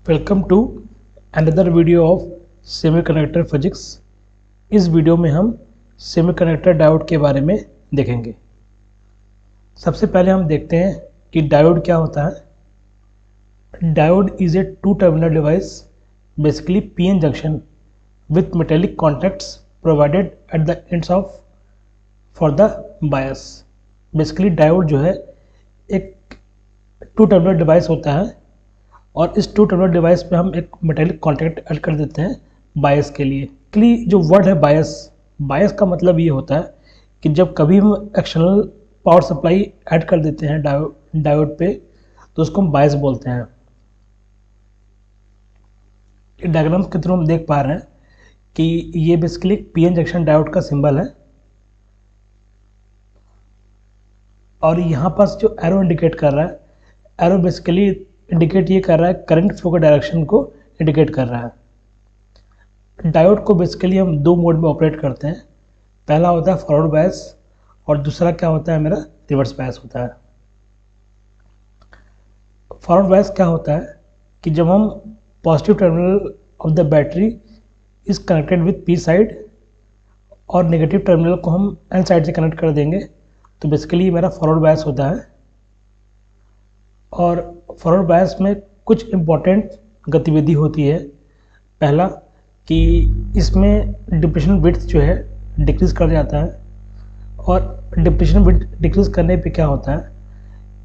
Welcome to another video of semiconductor physics. इस video में हम सेमीकंडक्टर डायोड के बारे में देखेंगे। सबसे पहले हम देखते हैं कि डायोड क्या होता है। Diode is a two terminal device, basically PN junction with metallic contacts provided at the ends of for the bias. Basically diode जो है एक टू टर्मिनल डिवाइस होता है और इस टू टर्मिनल डिवाइस पे हम एक मेटेलिक कॉन्टैक्ट ऐड कर देते हैं बायस के लिए। एक्चुअली जो वर्ड है बायस, बायस का मतलब ये होता है कि जब कभी हम एक्सटर्नल पावर सप्लाई ऐड कर देते हैं डायोड पे तो उसको हम बायस बोलते हैं। डायग्राम के थ्रू हम देख पा रहे हैं कि ये बेसिकली पीएन जंक्शन डायोड का सिंबल है और यहाँ पास जो एरो इंडिकेट कर रहा है, एरो बेसिकली इंडिकेट ये कर रहा है करंट फ्लो के डायरेक्शन को इंडिकेट कर रहा है। डायोड को बेसिकली हम दो मोड में ऑपरेट करते हैं। पहला होता है फॉरवर्ड बायस और दूसरा क्या होता है मेरा रिवर्स बायस होता है। फॉरवर्ड बायस क्या होता है कि जब हम positive terminal of the battery is connected with P side और नेगेटिव टर्मिनल को हम एन साइड से कनेक्ट कर देंगे तो बेसिकली मेरा फॉरवर्ड बायस होता है। और फॉरवर्ड बायस में कुछ इम्पॉर्टेंट गतिविधि होती है। पहला कि इसमें डिप्रेशन विड्थ जो है डिक्रीज कर जाता है और डिप्रेशन विड्थ डिक्रीज करने पे क्या होता है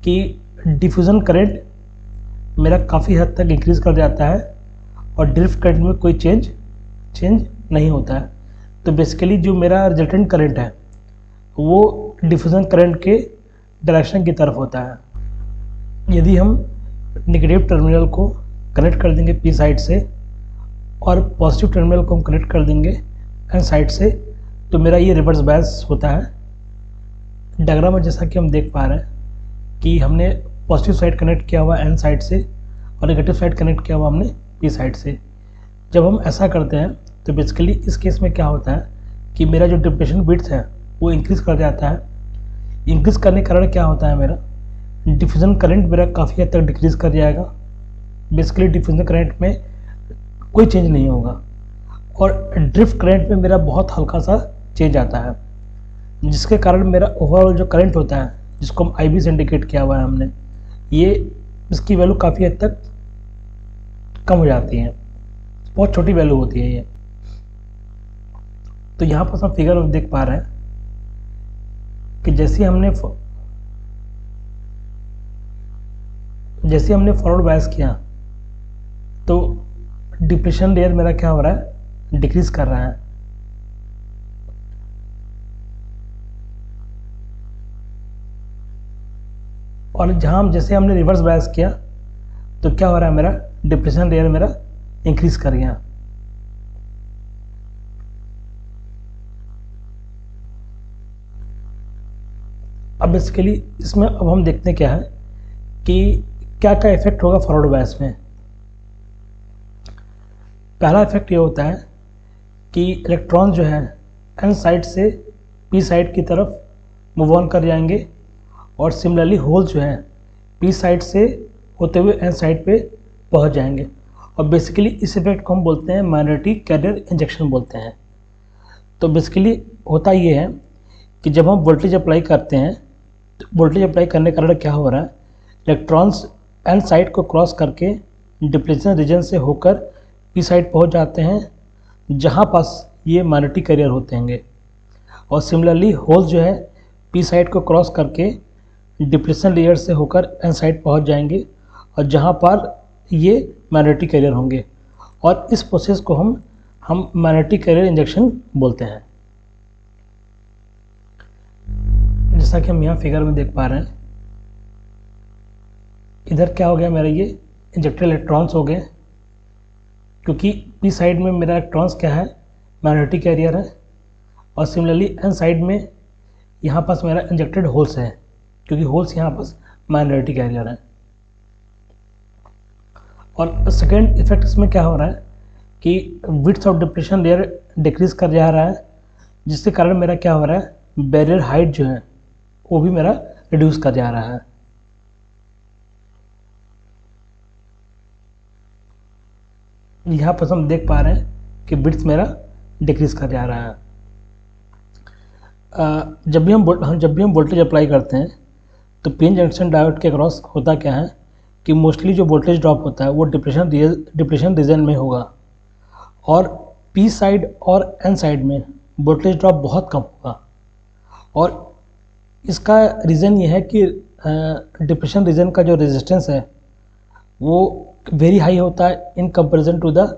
कि डिफ्यूज़न करंट मेरा काफ़ी हद तक इंक्रीज कर जाता है और ड्रिफ्ट करंट में कोई चेंज नहीं होता है। तो बेसिकली जो मेरा रिजल्टेंट करंट है वो डिफ्यूज़न करंट के डायरेक्शन की तरफ होता है। यदि हम नेगेटिव टर्मिनल को कनेक्ट कर देंगे पी साइड से और पॉजिटिव टर्मिनल को हम कनेक्ट कर देंगे एन साइड से तो मेरा ये रिवर्स बायस होता है। डायग्राम में जैसा कि हम देख पा रहे हैं कि हमने पॉजिटिव साइड कनेक्ट किया हुआ एन साइड से और नेगेटिव साइड कनेक्ट किया हुआ हमने पी साइड से। जब हम ऐसा करते हैं तो बेसिकली इस केस में क्या होता है कि मेरा जो डिप्रेशन विड्थ है वो इंक्रीज़ कर जाता है। इंक्रीज़ करने के कारण क्या होता है मेरा डिफ्यूज़न करंट मेरा काफ़ी हद तक डिक्रीज़ कर जाएगा। बेसिकली डिफ्यूज़न करंट में कोई चेंज नहीं होगा और ड्रिफ्ट करंट में मेरा बहुत हल्का सा चेंज आता है, जिसके कारण मेरा ओवरऑल जो करंट होता है जिसको हम आई से इंडिकेट किया हुआ है हमने, ये इसकी वैल्यू काफ़ी हद तक कम हो जाती है। बहुत छोटी वैल्यू होती है ये। तो यहाँ पर हम फिगर में देख पा रहे हैं कि जैसे हमने फॉरवर्ड बायस किया तो डिप्रेशन लेयर मेरा क्या हो रहा है डिक्रीज कर रहा है। और जहां जैसे हमने रिवर्स बायस किया तो क्या हो रहा है मेरा डिप्रेशन लेयर मेरा इंक्रीज कर गया। अब बेसिकली इसमें अब हम देखते हैं क्या है कि क्या क्या इफेक्ट होगा फॉरवर्ड बायस में। पहला इफेक्ट ये होता है कि इलेक्ट्रॉन जो है एन साइड से पी साइड की तरफ मूव ऑन कर जाएंगे और सिमिलरली होल जो है पी साइड से होते हुए एन साइड पे पहुंच जाएंगे। और बेसिकली इस इफेक्ट को हम बोलते हैं माइनॉरिटी कैरियर इंजेक्शन बोलते हैं। तो बेसिकली होता ये है कि जब हम वोल्टेज अप्लाई करते हैं तो वोल्टेज अप्लाई करने के कारण क्या हो रहा है इलेक्ट्रॉन्स एन साइड को क्रॉस करके डिप्लेशन रीजन से होकर पी साइड पहुंच जाते हैं जहां पास ये माइनॉरिटी कैरियर होते हैं। और सिमिलरली होल जो है पी साइड को क्रॉस करके डिप्लेशन लेयर से होकर एन साइड पहुंच जाएंगे और जहां पर ये माइनॉरिटी कैरियर होंगे और इस प्रोसेस को हम माइनॉरिटी कैरियर इंजेक्शन बोलते हैं। जैसा कि हम यहाँ फिगर में देख पा रहे हैं, इधर क्या हो गया मेरा ये इंजेक्टेड इलेक्ट्रॉन्स हो गए क्योंकि पी साइड में मेरा इलेक्ट्रॉन्स क्या है माइनॉरिटी कैरियर है और सिमिलरली एन साइड में यहाँ पास मेरा इंजेक्टेड होल्स है क्योंकि होल्स यहाँ पास माइनॉरिटी कैरियर है। और सेकेंड इफेक्ट इसमें क्या हो रहा है कि width of depression layer decrease कर जा रहा है, जिसके कारण मेरा क्या हो रहा है बैरियर हाइट जो है वो भी मेरा रिड्यूस कर जा रहा है। यहाँ पर हम देख पा रहे हैं कि विड्थ मेरा डिक्रीज कर जा रहा है। जब भी हम वोल्टेज अप्लाई करते हैं तो पीएन जंक्शन डायोड के अक्रॉस होता क्या है कि मोस्टली जो वोल्टेज ड्रॉप होता है वो डिप्रेशन रीजन में होगा, और पी साइड और एन साइड में वोल्टेज ड्रॉप बहुत कम होगा। और इसका रीज़न ये है कि डिप्रेशन रीजन का जो रेजिस्टेंस है वो वेरी हाई होता है in comparison to the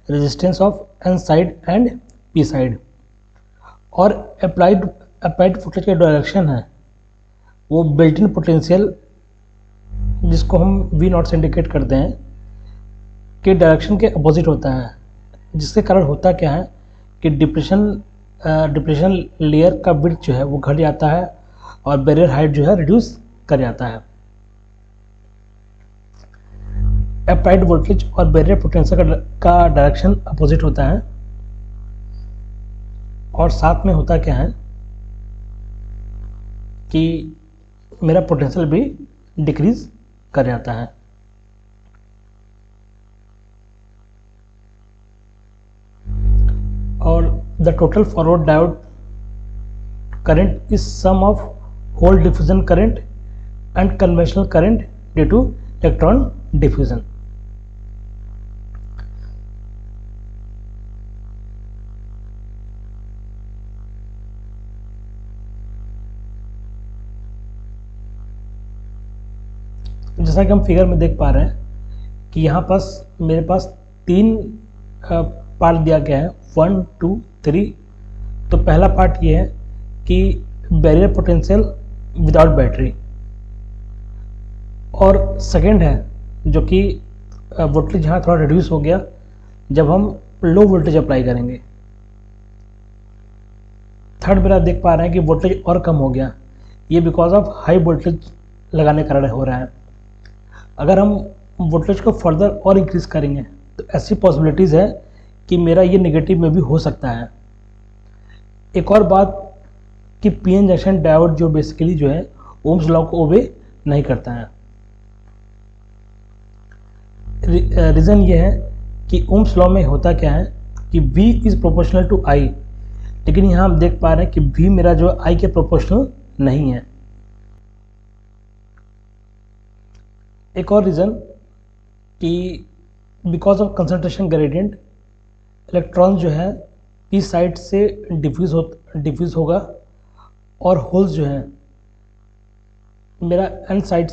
resistance of N side and P side. और अप्लाइड वोल्टेज का डायरेक्शन है वो बिल्ट इन पोटेंशियल, जिसको हम वी नॉट से इंडिकेट करते हैं, के डायरेक्शन के अपोजिट होता है, जिसके कारण होता क्या है कि डिप्रेशन लेयर का विड्थ जो है वो घट जाता है और बैरियर हाइट जो है रिड्यूस कर जाता है। अप्लाइड वोल्टेज और बैरियर पोटेंशियल का डायरेक्शन अपोजिट होता है, और साथ में होता क्या है कि मेरा पोटेंशियल भी डिक्रीज कर जाता है। और the total forward diode current is sum of hole diffusion current and conventional current due to electron diffusion. जैसा कि हम फिगर में देख पा रहे हैं कि यहाँ पास मेरे पास 3 पार्ट दिया गया है, 1 2 3। तो पहला पार्ट ये है कि बैरियर पोटेंशियल विदाउट बैटरी, और सेकेंड है जो कि वोल्टेज यहाँ थोड़ा रिड्यूस हो गया जब हम लो वोल्टेज अप्लाई करेंगे। थर्ड मेरा देख पा रहे हैं कि वोल्टेज और कम हो गया, ये बिकॉज ऑफ हाई वोल्टेज लगाने के कारण हो रहा है। अगर हम वोल्टेज को फर्दर और इंक्रीज करेंगे तो ऐसी पॉसिबिलिटीज़ है कि मेरा ये नेगेटिव में भी हो सकता है। एक और बात कि पीएन जंक्शन डायोड जो बेसिकली जो है ओम्स लॉ को ओबे नहीं करता है। रीज़न ये है कि ओम्स लॉ में होता क्या है कि V is proportional to I, लेकिन यहाँ हम देख पा रहे हैं कि V मेरा जो I के प्रोपोर्शनल नहीं है। एक और रीज़न कि because of concentration gradient electron जो है पी साइड से डिफ्यूज़ होगा, और होल्स जो है मेरा एन साइड